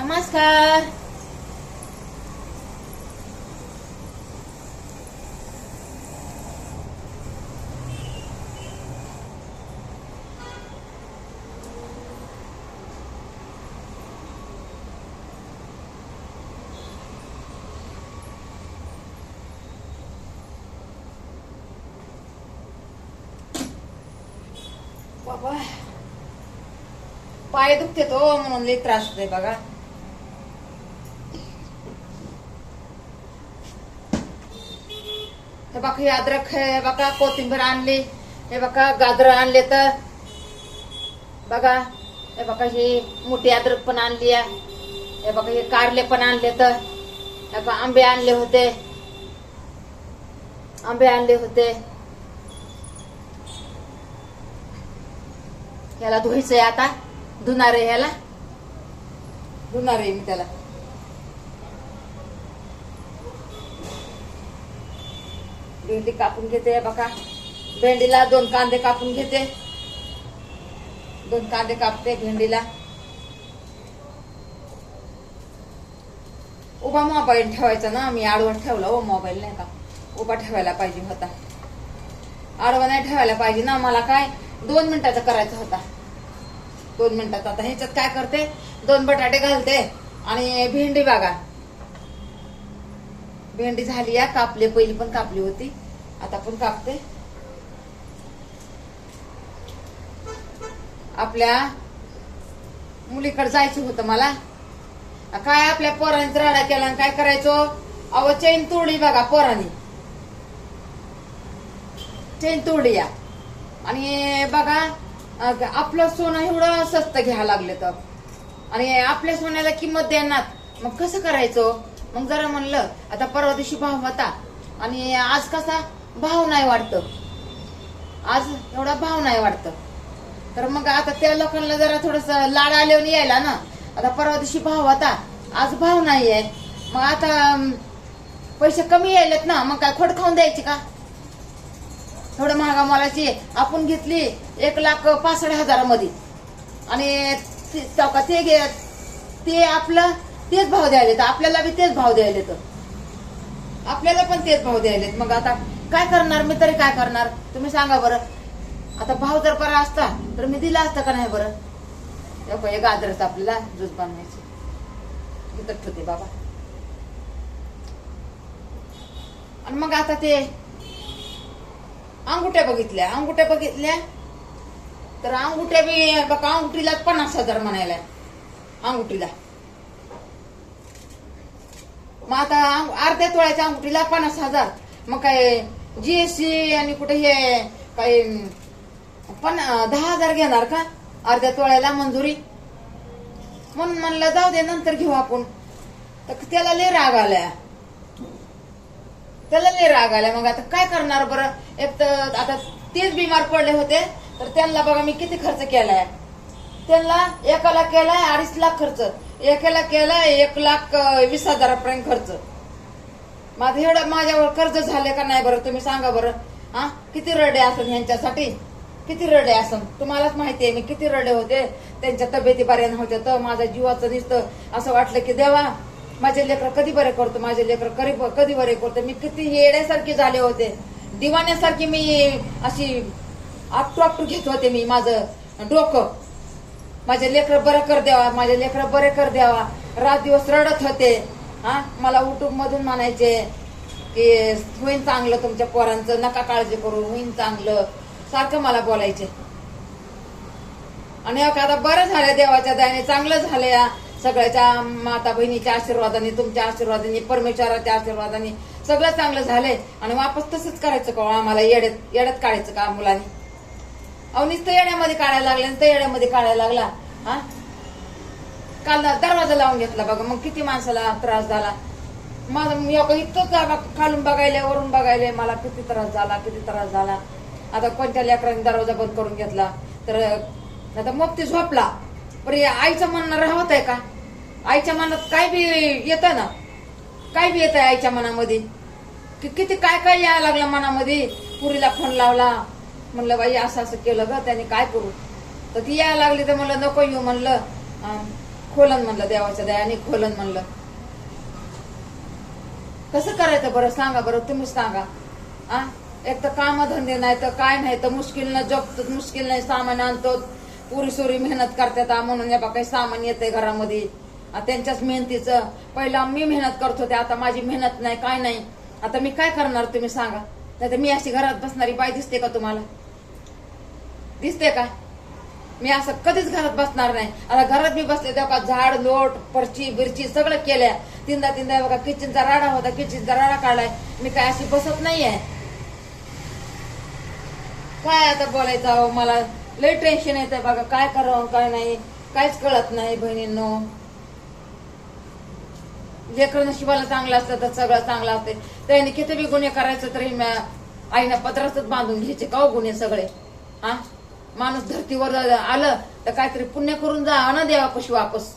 नमस्कार. बाबा पाय दुखते तो म्हणून लई त्रास होतोय बघा. हे बघा हे अद्रक हे बघा, कोथिंबीर आणली, हे बघा गाजर आणले तर बघा, हे बघा ही मोठी अद्रक पण आणली आहे, हे बघा हे कारले पण आणले तर, हे बघा आंबे आणले होते, ह्याला धुवायचंय आता. धुणार आहे ह्याला, धुणार आहे मी त्याला. भेंडी कापून घेते बघा. भेंडीला 2 कांदे कापून घेते. 2 कांदे कापते भेंडीला. उभा मोबाईल ठेवायचा ना, मी आडवा ठेवला हो मोबाईल, नाही का. उभा ठेवायला पाहिजे होता, आडवा नाही ठेवायला पाहिजे ना. मला काय 2 मिनिटाचा करायचा होता. 2 मिनिटात. आता ह्याच्यात काय करते, 2 बटाटे घालते आणि भेंडी बघा. भेंडी झाली या कापले, पहिली पण कापली होती, आता पण कापते. आपल्या मुलीकडे जायचं होतं मला. काय आपल्या पोरांनी राडा केला, काय करायचो. अव चैन तोडली बघा पोरांनी, चैन तोडली या. आणि बघा आपलं सोनं एवढं स्वस्त घ्यायला लागले तर, आणि आपल्या सोन्याला किंमत देणार, मग कसं करायचं. मग जरा म्हणलं आता परवा दिवशी भाव होता आणि आज कसा भाव नाही वाटत, आज एवढा भाव नाही वाटत. तर मग आता त्या लोकांना जरा थोडस लाड आल्यावर यायला ना. आता परवा दिवशी भाव होता, आज भाव नाहीये, मग आता पैसे कमी यायलेत ना, मग काय खोड खाऊन द्यायची का. थोडं महागा मोलाची आपण घेतली 1,65,000 मध्ये, आणि ते आपलं तेच भाव द्यायलेत, आपल्याला बी तेच भाव द्यायलेत, आपल्याला पण तेच भाव द्यायलेत. मग आता काय करणार मी, तरी काय करणार तुम्ही सांगा बरं. आता भाव जर बरा असता तर मी दिला असता का नाही बरं. हे गाजरच आपल्याला ज्यूस बनवायचे इथं होते बाबा. आणि मग आता ते अंगुठ्या बघितल्या तर अंगुठ्या बी बघा, अंगुठीला 50,000 म्हणायला अंगुठीला. मग आता अर्ध्या तोळ्याच्या अंगुठीला 50,000, मग काय जीएसटी आणि कुठे हे काय 10,000 घेणार का अर्ध्या तोळ्याला मंजुरी. म्हणून म्हणलं जाऊ दे नंतर घेऊ आपण. तर त्याला लय राग आलाय, मग आता काय करणार बरं. एक तर आता तेच बिमार पडले होते, तर त्यांना बघा मी किती खर्च केलाय. त्यांना एकाला केलाय 2.5 लाख खर्च, एकाला केलाय 1,20,000 पर्यंत खर्च. माझं एवढं माझ्यावर कर्ज झाले का नाही बरं तुम्ही सांगा बरं. हा किती रडे असन ह्यांच्यासाठी, किती रडे असन तुम्हालाच माहितीये. मी किती रडे होते, त्यांच्या तब्येती बऱ्या नव्हत्या तर माझ्या जीवाचं नुसतं असं वाटलं की देवा माझे लेकर कधी बरे करतो, माझे लेकर कधी बरे करतो. मी किती येड्यासारखी झाले होते, दिवाण्यासारखी मी अशी आपटू घेत होते मी माझं डोकं. माझे लेकर बरं कर द्यावा, माझे लेकर बरे कर द्यावा. रात दिवस रडत होते. हा मला युट्यूब मधून म्हणायचे की होईन चांगलं तुमच्या पोरांचं, नका काळजी करू, होईन चांगलं, सारखं मला बोलायचे. आणि आता बरं झालं देवाच्या दयाने, चांगलं झालं या सगळ्याच्या माता बहिणीच्या आशीर्वादाने, तुमच्या आशीर्वादाने, परमेश्वराच्या आशीर्वादाने सगळं चांगलं झालंय. आणि वापस तसंच करायचं का आम्हाला, येड्यात काढायचं का मुलांनी. अहो नुसतं येड्यामध्ये काढायला लागले, नुसतं येड्यामध्ये काढायला लागला. हा काल दरवाजा लावून घेतला बघा, मग किती माणसाला त्रास झाला. माझं इतकं खालून बघायला वरून बघायला मला किती त्रास झाला. आता कोणत्या लेकरांनी दरवाजा बंद करून घेतला तर आता मग ते झोपला. पण आईचं म्हणणं राहत आहे का. आईच्या मनात काय बी येतं ना, काय बी येत आहे आईच्या मनामध्ये. किती काय काय यायला लागलं मनामध्ये. पुरीला फोन लावला, म्हणलं बाई असं असं केलं ग त्याने, काय करू. तर ती यायला लागली तर म्हणलं नको येऊ, म्हणलं खोलन म्हणलं, देवाच्या दयाने खोलन म्हणलं. कसं करायचं बरं सांगा बरं, तुम्हीच सांगा. एक तर कामधंदे नाही तर काय नाही तर मुश्किलनं जगतो, मुश्किल नाही सामान आणतो, पुरी सुरी मेहनत करतात म्हणून या काही सामान येते घरामध्ये. त्यांच्याच मेहनतीचं पहिला मी मेहनत करत होते, आता माझी मेहनत नाही काय नाही. आता मी काय करणार तुम्ही सांगा. नाही तर मी अशी घरात बसणारी बाई दिसते का तुम्हाला? दिसते का? मी असं कधीच घरात बसणार नाही. आता घरात मी बसले तेव्हा झाड लोट परची बिरची सगळं केल्या. तीनदा बघा किचनचा राडा होता, किचनचा राडा काढलाय. मी काय अशी बसत नाहीये. काय आता बोलायचं मला लय टेन्शन येतंय बघा, काय करावं काय नाही काहीच कळत नाही बहिणींनो. लेकरं नशिबाला चांगलं असतं तर सगळं चांगलं असते. त्यांनी किती बी गुन्हे करायचं तरी आईनं पत्रातच बांधून घ्यायचे का गुन्हे सगळे. माणूस धर्तीवर आलं तर काहीतरी पुण्य करून जा ना देवापाशी वापस.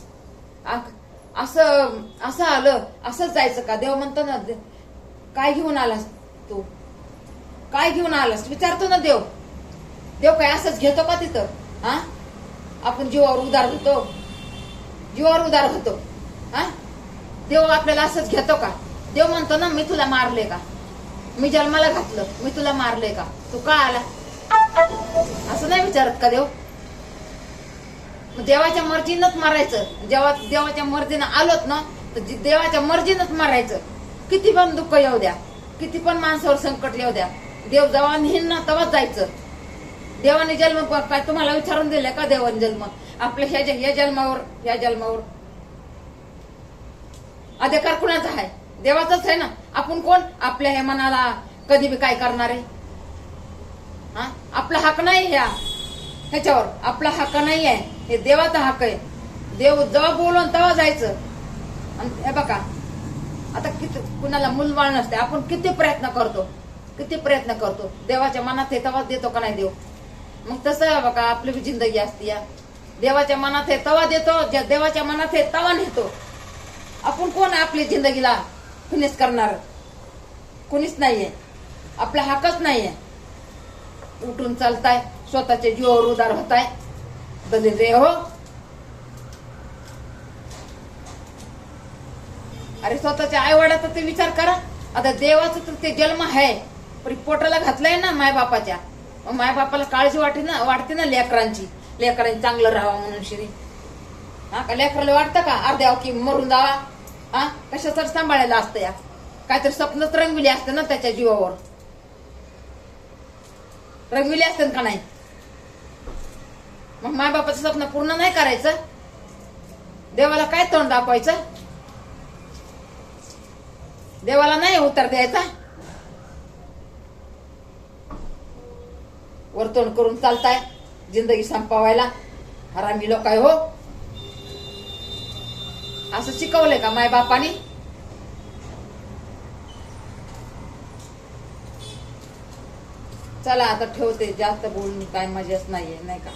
असं आलं असंच जायचं का? देव म्हणतो ना काय घेऊन आलास तू, काय घेऊन आलास विचारतो ना देव. देव काय असंच घेतो का तिथं? आपण जीवावर उदार होतो, जीवावर उदार होतो. देव आपल्याला असंच घेतो का? देव म्हणतो ना मी तुला मारले का, मी जन्माला घातलं मी तुला मारले का, तू का आला? असं नाही विचारत का देव? देवाच्या मर्जीनच मारायचं. जेव्हा देवाच्या मर्जीनं आलोत ना तर देवाच्या मर्जीनच मारायचं. किती पण दुःख येऊ द्या, किती पण माणसावर संकट येऊ द्या, देव जेव्हा नेईन ना तेव्हाच जायचं. देवाने जन्म काय तुम्हाला विचारून दिले का? देवाने जन्म आपल्या ह्या जन्मावर अधिकार कुणाचा आहे? देवाचाच आहे ना. आपण कोण? आपल्या हे मनाला कधी बी काय करणार आहे? आपला हक नाही ह्याच्यावर, आपला हक्क नाही आहे, हे देवाचा हक्क आहे. देव जेव्हा बोलून तेव्हा जायचं. आणि हे बघा आता किती कुणाला मुलबाळ नसते, आपण किती प्रयत्न करतो, देवाच्या मनात आहे तेव्हा देतो का नाही देव? मग तसं बघा आपली बी जिंदगी असते या. देवाच्या मनात आहे तेव्हा देतो, ज्या देवाच्या मनात आहे तेव्हा नेतो. आपण कोण आपली जिंदगीला फिनिश करणार? कोणीच नाहीये, आपला हकच नाहीये. उठून चालताय, स्वतःच्या जीवावर उदार होताय, दलिंद्रे हो. अरे स्वतःच्या आई वडिलाचा ते विचार करा. आता देवाचं तर ते जन्म आहे, पण पोटाला घातलंय ना मायबापाच्या. मायबापाला काळजी वाटते ना लेकरांची चांगलं राहावं म्हणून श्री. का लेकराला वाटतं का अर्ध्या की मरून जावा? कशासाठी सांभाळायला असतं या? काहीतरी स्वप्नच रंगविले असते ना त्याच्या जीवावर, रंगविले असते का नाही? मग मायबापाचं स्वप्न पूर्ण नाही करायचं? देवाला काय तोंड दाखवायचं? देवाला नाही उत्तर द्यायचा? वरतोंड करून चालताय जिंदगी संपवायला, हरामी लोक आहे हो. असं शिकवलंय का माय बापानी? चला आता ठेवते, जास्त बोलून काय मजाच नाहीये नाही का.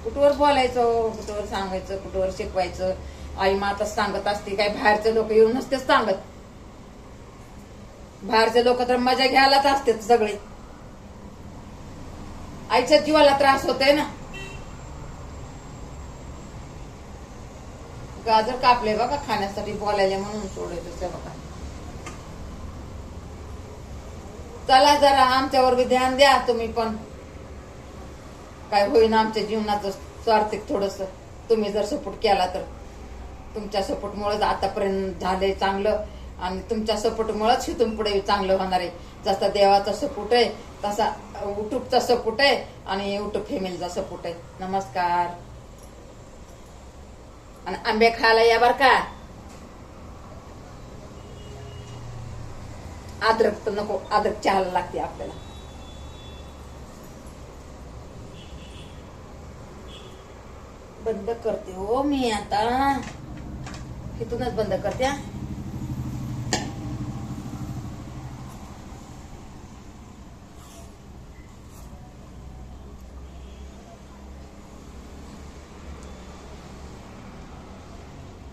कुठवर बोलायचं, कुठवर सांगायचं, कुठवर शिकवायचं. आई माता सांगत असते, काय बाहेरचे लोक येऊन नसतेच सांगत. बाहेरचे लोक तर मजा घ्यायलाच असते सगळे. आईच्या जीवाला त्रास होतोय ना. गाजर कापले बघा खाण्यासाठी बोलायला म्हणून सोडायचं बघा. चला जरा आमच्यावर बी ध्यान द्या तुम्ही पण. काय होईना आमच्या जीवनाचं स्वार्थिक थोडस तुम्ही जर सपोर्ट केला तर. तुमच्या सपोर्ट मुळेच आतापर्यंत झालंय चांगलं, आणि तुमच्या सपोर्ट मुळेच इथून पुढे चांगलं होणार आहे. जसा देवाचा सपोर्ट आहे तसा युट्यूबचा सपोर्ट आहे आणि युट्यूब फॅमिलीचा सपोर्ट आहे. नमस्कार. आणि आंबे खायला या बर का. अद्रक तर नको, अद्रक चहाला लागते आपल्याला. बंद करते हो मी आता, इथूनच बंद करते.